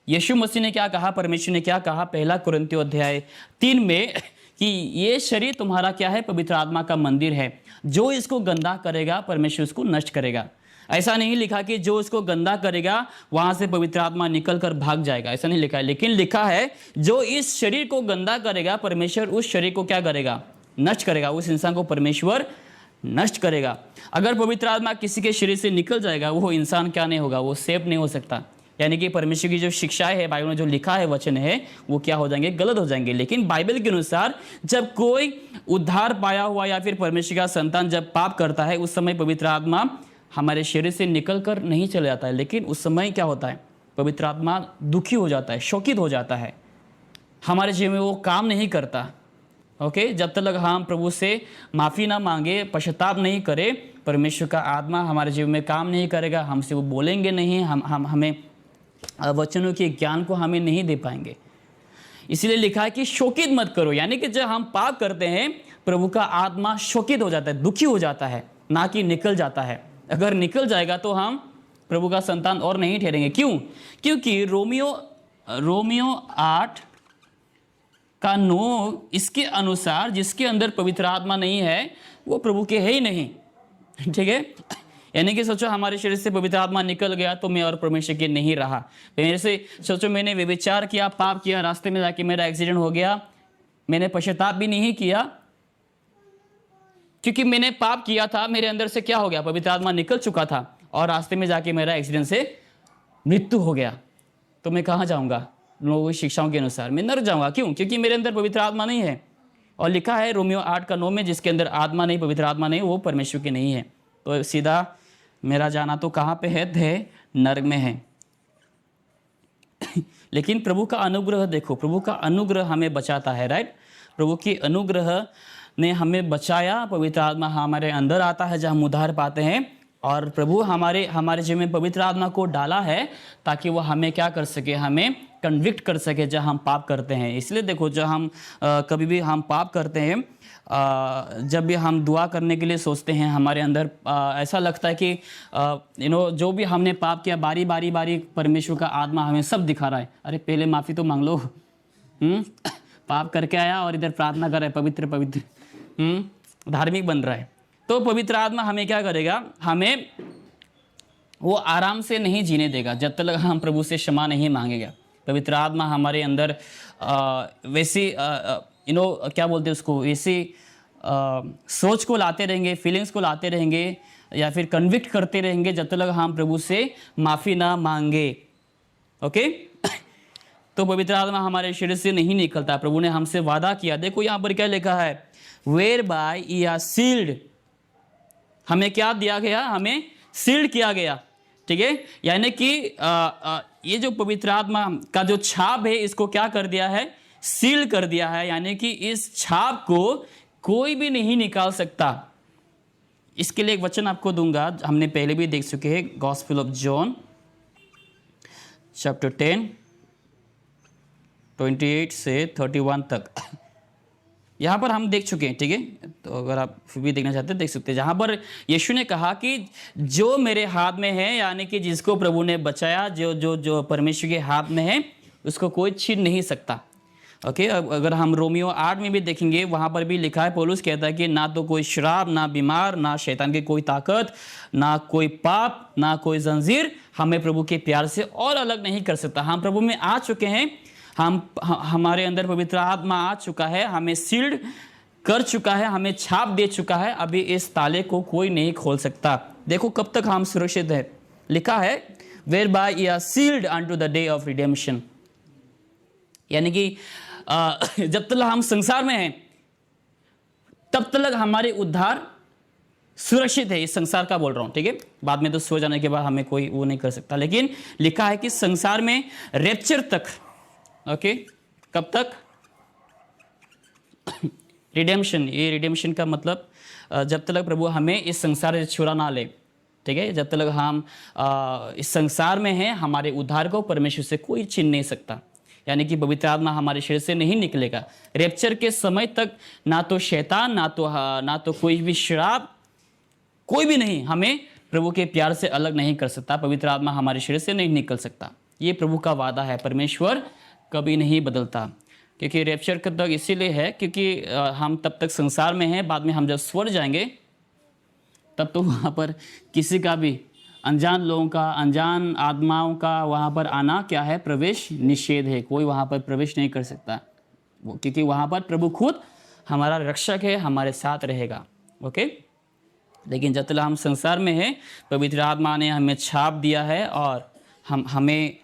यीशु मसीह ने क्या कहा, परमेश्वर ने क्या कहा, 1 कुरिन्थियों अध्याय 3 में कि ये शरीर तुम्हारा क्या है, पवित्र आत्मा का मंदिर है, जो इसको गंदा करेगा परमेश्वर उसको नष्ट करेगा। ऐसा नहीं लिखा कि जो इसको गंदा करेगा वहां से पवित्र आत्मा निकल कर भाग जाएगा, ऐसा नहीं लिखा है। लेकिन लिखा है जो इस शरीर को गंदा करेगा परमेश्वर उस शरीर को क्या करेगा, नष्ट करेगा, उस इंसान को परमेश्वर नष्ट करेगा। अगर पवित्र आत्मा किसी के शरीर से निकल जाएगा, वो इंसान क्या नहीं होगा, वो सेफ नहीं हो सकता। यानी कि परमेश्वर की जो शिक्षाएं है, बाइबल में जो लिखा है, वचन है, वो क्या हो जाएंगे, गलत हो जाएंगे। लेकिन बाइबल के अनुसार जब कोई उद्धार पाया हुआ या फिर परमेश्वर का संतान जब पाप करता है, उस समय पवित्र आत्मा हमारे शरीर से निकल कर नहीं चले जाता है। लेकिन उस समय क्या होता है, पवित्र आत्मा दुखी हो जाता है, शोकित हो जाता है, हमारे जीवन में वो काम नहीं करता। ओके, जब तक हम प्रभु से माफ़ी ना मांगे, पश्चाताप नहीं करें, परमेश्वर का आत्मा हमारे जीवन में काम नहीं करेगा, हमसे वो बोलेंगे नहीं, हमें वचनों के ज्ञान को हमें नहीं दे पाएंगे। इसलिए लिखा है कि शोकित मत करो, यानी कि जब हम पाप करते हैं प्रभु का आत्मा शोकित हो जाता है, दुखी हो जाता है, ना कि निकल जाता है। अगर निकल जाएगा तो हम प्रभु का संतान और नहीं ठहरेंगे। क्यों? क्योंकि रोमियो 8 का 9 इसके अनुसार जिसके अंदर पवित्र आत्मा नहीं है वो प्रभु के है ही नहीं। ठीक है, यानी कि सोचो हमारे शरीर से पवित्र आत्मा निकल गया तो मैं और परमेश्वर के नहीं रहा। मेरे से सोचो मैंने व्यभिचार किया, पाप किया, रास्ते में जाके मेरा एक्सीडेंट हो गया, मैंने पश्चाताप भी नहीं किया क्योंकि मैंने पाप किया था, मेरे अंदर से क्या हो गया, पवित्र आत्मा निकल चुका था और रास्ते में जाके मेरा एक्सीडेंट से मृत्यु हो गया। तो मैं कहाँ जाऊँगा? लोगों की शिक्षाओं के अनुसार मैं नरक जाऊँगा। क्यों? क्योंकि मेरे अंदर पवित्र आत्मा नहीं है। और लिखा है रोमियो 8 का 9 में जिसके अंदर आत्मा नहीं, पवित्र आत्मा नहीं, वो परमेश्वर की नहीं है। तो सीधा मेरा जाना तो कहाँ पे है, नरक में है। लेकिन प्रभु का अनुग्रह देखो, प्रभु का अनुग्रह हमें बचाता है, राइट। प्रभु की अनुग्रह ने हमें बचाया, पवित्र आत्मा हमारे अंदर आता है जब हम उद्धार पाते हैं, और प्रभु हमारे जीवन में पवित्र आत्मा को डाला है ताकि वो हमें क्या कर सके, हमें कन्विक्ट कर सके जब हम पाप करते हैं। इसलिए देखो जब हम कभी भी हम पाप करते हैं, जब भी हम दुआ करने के लिए सोचते हैं, हमारे अंदर ऐसा लगता है कि जो भी हमने पाप किया बारी बारी परमेश्वर का आत्मा हमें सब दिखा रहा है। अरे पहले माफ़ी तो मांग लो, पाप करके आया और इधर प्रार्थना कर रहा है पवित्र धार्मिक बन रहा है। तो पवित्र आत्मा हमें क्या करेगा, हमें वो आराम से नहीं जीने देगा जब तक हम प्रभु से क्षमा नहीं मांगेगा। पवित्र आत्मा हमारे अंदर वैसी क्या बोलते हैं उसको, वैसी सोच को लाते रहेंगे, फीलिंग्स को लाते रहेंगे या फिर कन्विक्ट करते रहेंगे जब तक हम प्रभु से माफ़ी ना मांगे। ओके तो पवित्र आत्मा हमारे शरीर से नहीं निकलता। प्रभु ने हमसे वादा किया, देखो यहाँ पर क्या लिखा है, whereby ye are sealed. हमें क्या दिया गया, हमें सील्ड किया गया। ठीक है, यानी कि ये जो पवित्र आत्मा का जो छाप है इसको क्या कर दिया है, सील कर दिया है। यानी कि इस छाप को कोई भी नहीं निकाल सकता। इसके लिए एक वचन आपको दूंगा, हमने पहले भी देख चुके हैं, गॉस्पेल ऑफ जॉन चैप्टर 10 28 से 31 तक। यहाँ पर हम देख चुके हैं। ठीक है, तो अगर आप फिर भी देखना चाहते हैं देख सकते हैं, जहाँ पर यीशु ने कहा कि जो मेरे हाथ में है, यानी कि जिसको प्रभु ने बचाया, जो परमेश्वर के हाथ में है, उसको कोई छीन नहीं सकता। ओके, अगर हम रोमियो 8 में भी देखेंगे, वहाँ पर भी लिखा है, पौलुस कहता है कि ना तो कोई शराब, ना बीमार, ना शैतान की कोई ताकत, ना कोई पाप, ना कोई जंजीर हमें प्रभु के प्यार से और अलग नहीं कर सकता। हम प्रभु में आ चुके हैं, हमारे अंदर पवित्र आत्मा आ चुका है, हमें सील्ड कर चुका है, हमें छाप दे चुका है। अभी इस ताले को कोई नहीं खोल सकता। देखो कब तक हम सुरक्षित है, लिखा है whereby you are sealed unto the day of redemption. यानी कि जब तक हम संसार में हैं तब तक हमारे उद्धार सुरक्षित है, इस संसार का बोल रहा हूँ, ठीक है। बाद में तो सो जाने के बाद हमें कोई वो नहीं कर सकता, लेकिन लिखा है कि संसार में रैप्चर तक, ओके, कब तक? रिडेम्पशन। ये रिडेम्पशन का मतलब जब तक प्रभु हमें इस संसार से छुड़ा ना ले, ठीक है, जब तक हम इस संसार में हैं, हमारे उद्धार को परमेश्वर से कोई छीन नहीं सकता। यानी कि पवित्र आत्मा हमारे शरीर से नहीं निकलेगा। रैप्चर के समय तक ना तो शैतान, ना तो कोई भी श्राप, कोई भी नहीं हमें प्रभु के प्यार से अलग नहीं कर सकता। पवित्र आत्मा हमारे शरीर से नहीं निकल सकता। ये प्रभु का वादा है, परमेश्वर कभी नहीं बदलता। क्योंकि रैप्चर तक इसीलिए है क्योंकि हम तब तक संसार में हैं, बाद में हम जब स्वर्ग जाएंगे तब तो वहाँ पर किसी का भी, अनजान लोगों का, अनजान आत्माओं का वहाँ पर आना क्या है? प्रवेश निषेध है। कोई वहाँ पर प्रवेश नहीं कर सकता, क्योंकि वहाँ पर प्रभु खुद हमारा रक्षक है, हमारे साथ रहेगा। ओके, लेकिन जब तक हम संसार में हैं, पवित्र आत्मा ने हमें छाप दिया है और हमें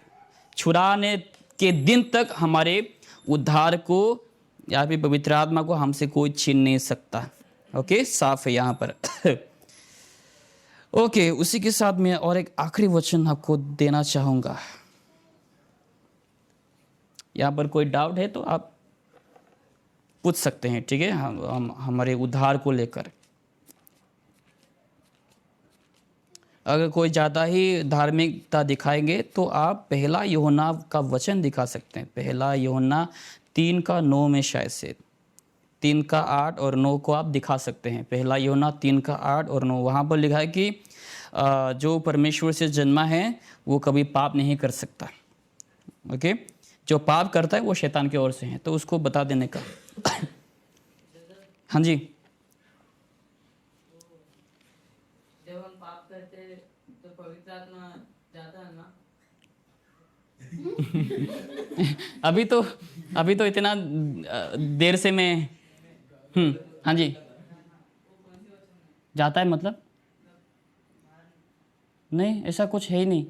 छुड़ाने के दिन तक हमारे उद्धार को या फिर पवित्र आत्मा को हमसे कोई छीन नहीं सकता। ओके, साफ है यहाँ पर। ओके, उसी के साथ मैं और एक आखिरी वचन आपको देना चाहूँगा। यहाँ पर कोई डाउट है तो आप पूछ सकते हैं, ठीक है, हम हमारे उद्धार को लेकर। अगर कोई ज़्यादा ही धार्मिकता दिखाएंगे तो आप पहला यूहन्ना का वचन दिखा सकते हैं। पहला यूहन्ना 3:9 में शायद से 3:8 और 9 को आप दिखा सकते हैं। पहला यूहन्ना 3:8 और 9, वहाँ पर लिखा है कि जो परमेश्वर से जन्मा है वो कभी पाप नहीं कर सकता। ओके, जो पाप करता है वो शैतान की ओर से है, तो उसको बता देने का। हाँ जी, जब हम पाप करते हैं तो पवित्र आत्मा जाता है ना? अभी तो इतना देर से मैं हाँ जी, जाता है मतलब नहीं, ऐसा कुछ है ही नहीं।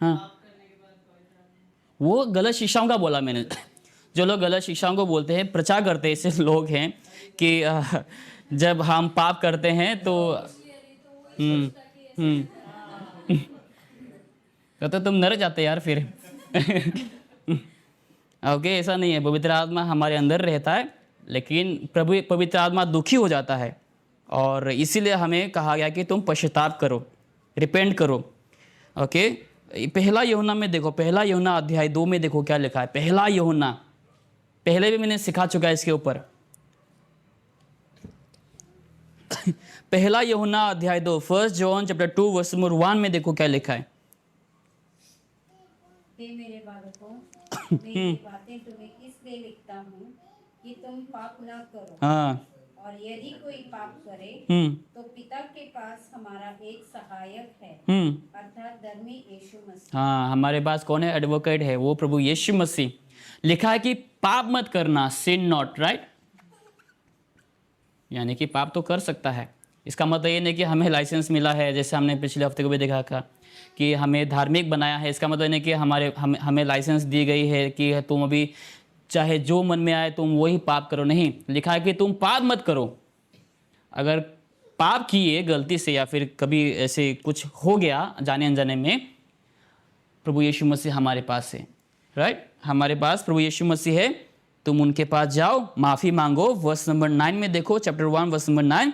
हाँ, वो गलत शिक्षाओं का बोला मैंने। जो लोग गलत शिक्षाओं को बोलते हैं, प्रचार करते हैं, ऐसे लोग हैं कि जब हम पाप करते हैं तो तो तुम नर जाते यार फिर। ओके, ऐसा नहीं है। पवित्र आत्मा हमारे अंदर रहता है, लेकिन प्रभु पवित्र आत्मा दुखी हो जाता है और इसीलिए हमें कहा गया कि तुम पश्चाताप करो, रिपेंट करो। ओके, पहला यूहन्ना में देखो, पहला यूहन्ना अध्याय 2 में देखो क्या लिखा है। पहला यूहन्ना, पहले भी मैंने सिखा चुका है इसके ऊपर। पहला यूहन्ना अध्याय 2, 1 जॉन चैप्टर 2 वर्स नंबर 1 में देखो क्या लिखा है। हे मेरे बालकों, मैं ये बातें तुम्हें इसलिए लिखता हूँ कि तुम पाप न करो। हाँ, और यदि कोई पाप करे तो पिता के पास हमारा एक सहायक है, अर्थात धर्मी यीशु मसीह। हाँ, हमारे पास कौन है? एडवोकेट है, वो प्रभु यीशु मसीह। लिखा है कि पाप मत करना, सिन नॉट, राइट। यानी कि पाप तो कर सकता है। इसका मतलब ये नहीं कि हमें लाइसेंस मिला है, जैसे हमने पिछले हफ्ते को भी देखा था कि हमें धार्मिक बनाया है। इसका मतलब नहीं कि हमें लाइसेंस दी गई है कि तुम अभी चाहे जो मन में आए तुम वही पाप करो। नहीं, लिखा है कि तुम पाप मत करो। अगर पाप किए गलती से या फिर कभी ऐसे कुछ हो गया जाने अनजाने में, प्रभु यीशु मसीह हमारे पास है, राइट। हमारे पास प्रभु यीशु मसीह है, तुम उनके पास जाओ, माफ़ी मांगो। वर्स नंबर 9 में देखो, chapter 1 verse number 9,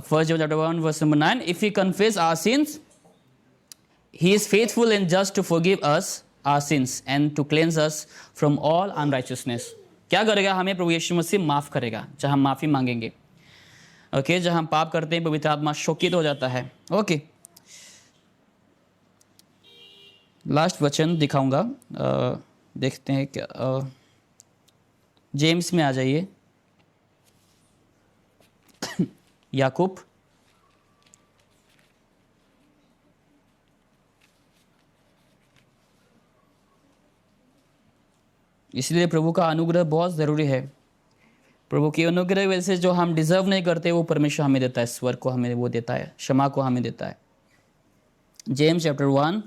first chapter 1 verse number 9, if we confess our sins He is faithful and just to forgive us our sins and to cleanse us from all unrighteousness. क्या करेगा? हमें प्रभु यीशु मसीह माफ़ करेगा जहाँ हम माफ़ी मांगेंगे। ओके, जहाँ हम पाप करते हैं पवित्र आत्मा शोकित हो जाता है। ओके, लास्ट वचन दिखाऊंगा, देखते हैं क्या। जेम्स में आ जाइए। याकूब इसलिए प्रभु का अनुग्रह बहुत ज़रूरी है। प्रभु की अनुग्रह वजह से जो हम डिज़र्व नहीं करते वो परमेश्वर हमें देता है, स्वर्ग को हमें वो देता है, क्षमा को हमें देता है। जेम्स चैप्टर 1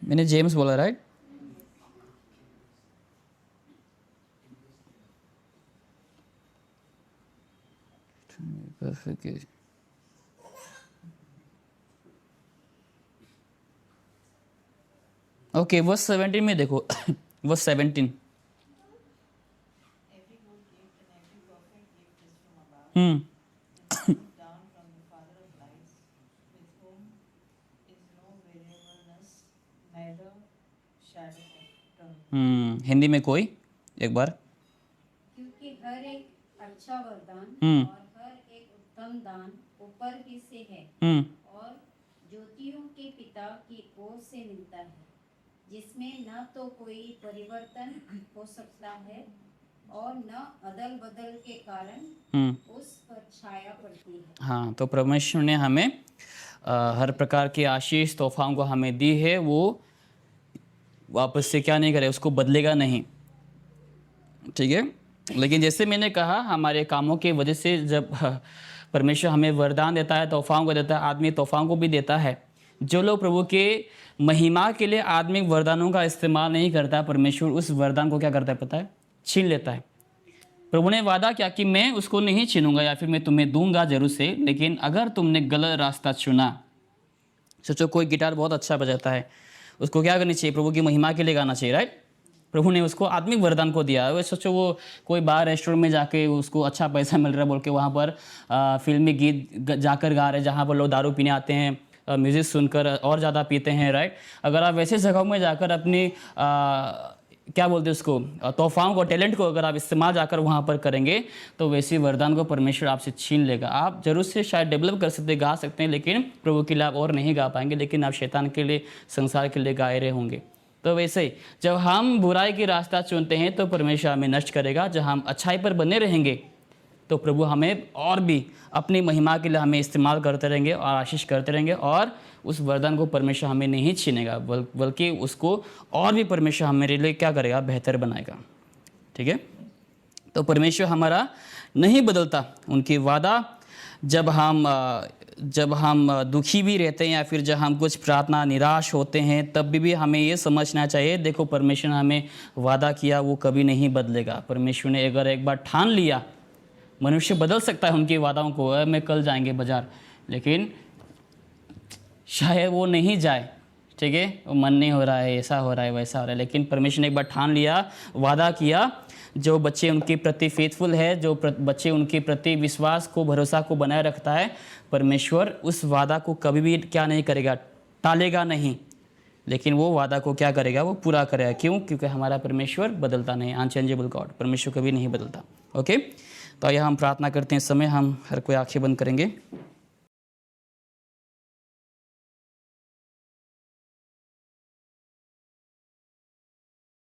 मैंने जेम्स बोला राइट? परफेक्ट। ओके, वर्स 17 में देखो। Verse 17। Every good gift and every perfect gift is from above, and comes down from the Father of lights, with whom is no variableness, neither shadow of turning. Hindi में कोई एक बार। क्योंकि हर एक अच्छा वरदान हम्म। और हर एक उत्तम दान ऊपर ही से है और ज्योतियों के पिता की ओर से मिलता है, जिसमें न तो कोई परिवर्तन हो सकता है और न अदल बदल के कारण उस पर छाया पड़ती है। हाँ, तो परमेश्वर ने हमें हर प्रकार की आशीष तोहफाओं को हमें दी है, वो वापस से क्या नहीं करे, उसको बदलेगा नहीं, ठीक है। लेकिन जैसे मैंने कहा, हमारे कामों की वजह से जब परमेश्वर हमें वरदान देता है, तोहफाओं को देता है, आदमी तोहफाओं को भी देता है। जो लोग प्रभु के महिमा के लिए आत्मिक वरदानों का इस्तेमाल नहीं करता, परमेश्वर उस वरदान को क्या करता है पता है? छीन लेता है। प्रभु ने वादा किया कि मैं उसको नहीं छीनूंगा या फिर मैं तुम्हें दूंगा जरूर से, लेकिन अगर तुमने गलत रास्ता चुना। सोचो, कोई गिटार बहुत अच्छा बजाता है, उसको क्या करनी चाहिए? प्रभु की महिमा के लिए गाना चाहिए, राइट? प्रभु ने उसको आत्मिक वरदान को दिया। वो सोचो, वो कोई बार रेस्टोरेंट में जाके उसको अच्छा पैसा मिल रहा है बोल के वहाँ पर फिल्मी गीत जाकर गा रहे हैं, जहाँ पर लोग दारू पीने आते हैं, म्यूज़िक सुनकर और ज़्यादा पीते हैं, राइट? अगर आप वैसे जगहों में जाकर अपनी क्या बोलते हैं उसको, तोहफाओं को, टैलेंट को अगर आप इस्तेमाल जाकर वहाँ पर करेंगे, तो वैसे वरदान को परमेश्वर आपसे छीन लेगा। आप जरूर से शायद डेवलप कर सकते, गा सकते हैं, लेकिन प्रभु के लिए आप और नहीं गा पाएंगे, लेकिन आप शैतान के लिए, संसार के लिए गाए रहे होंगे। तो वैसे ही जब हम बुराई की रास्ता चुनते हैं तो परमेश्वर हमें नष्ट करेगा। जब हम अच्छाई पर बने रहेंगे तो प्रभु हमें और भी अपनी महिमा के लिए हमें इस्तेमाल करते रहेंगे और आशीष करते रहेंगे, और उस वरदान को परमेश्वर हमें नहीं छीनेगा, बल्कि उसको और भी परमेश्वर हमारे लिए क्या करेगा? बेहतर बनाएगा, ठीक है। तो परमेश्वर हमारा नहीं बदलता। उनकी वादा जब हम दुखी भी रहते हैं या फिर जब हम कुछ प्रार्थना निराश होते हैं, तब भी हमें ये समझना चाहिए, देखो परमेश्वर ने हमें वादा किया, वो कभी नहीं बदलेगा। परमेश्वर ने अगर एक बार ठान लिया, मनुष्य बदल सकता है उनकी वादाओं को, मैं कल जाएंगे बाजार, लेकिन शायद वो नहीं जाए, ठीक है, वो मन नहीं हो रहा है, ऐसा हो रहा है, वैसा हो रहा है, लेकिन परमेश्वर ने एक बार ठान लिया, वादा किया। जो बच्चे उनके प्रति फेथफुल है, जो बच्चे उनके प्रति विश्वास को, भरोसा को बनाए रखता है, परमेश्वर उस वादा को कभी भी क्या नहीं करेगा? टालेगा नहीं, लेकिन वो वादा को क्या करेगा? वो पूरा करेगा। क्यों? क्योंकि हमारा परमेश्वर बदलता नहीं, अनचेंजेबल गॉड, परमेश्वर कभी नहीं बदलता। ओके, तो आइए हम प्रार्थना करते हैं। इस समय हम हर कोई आंखें बंद करेंगे।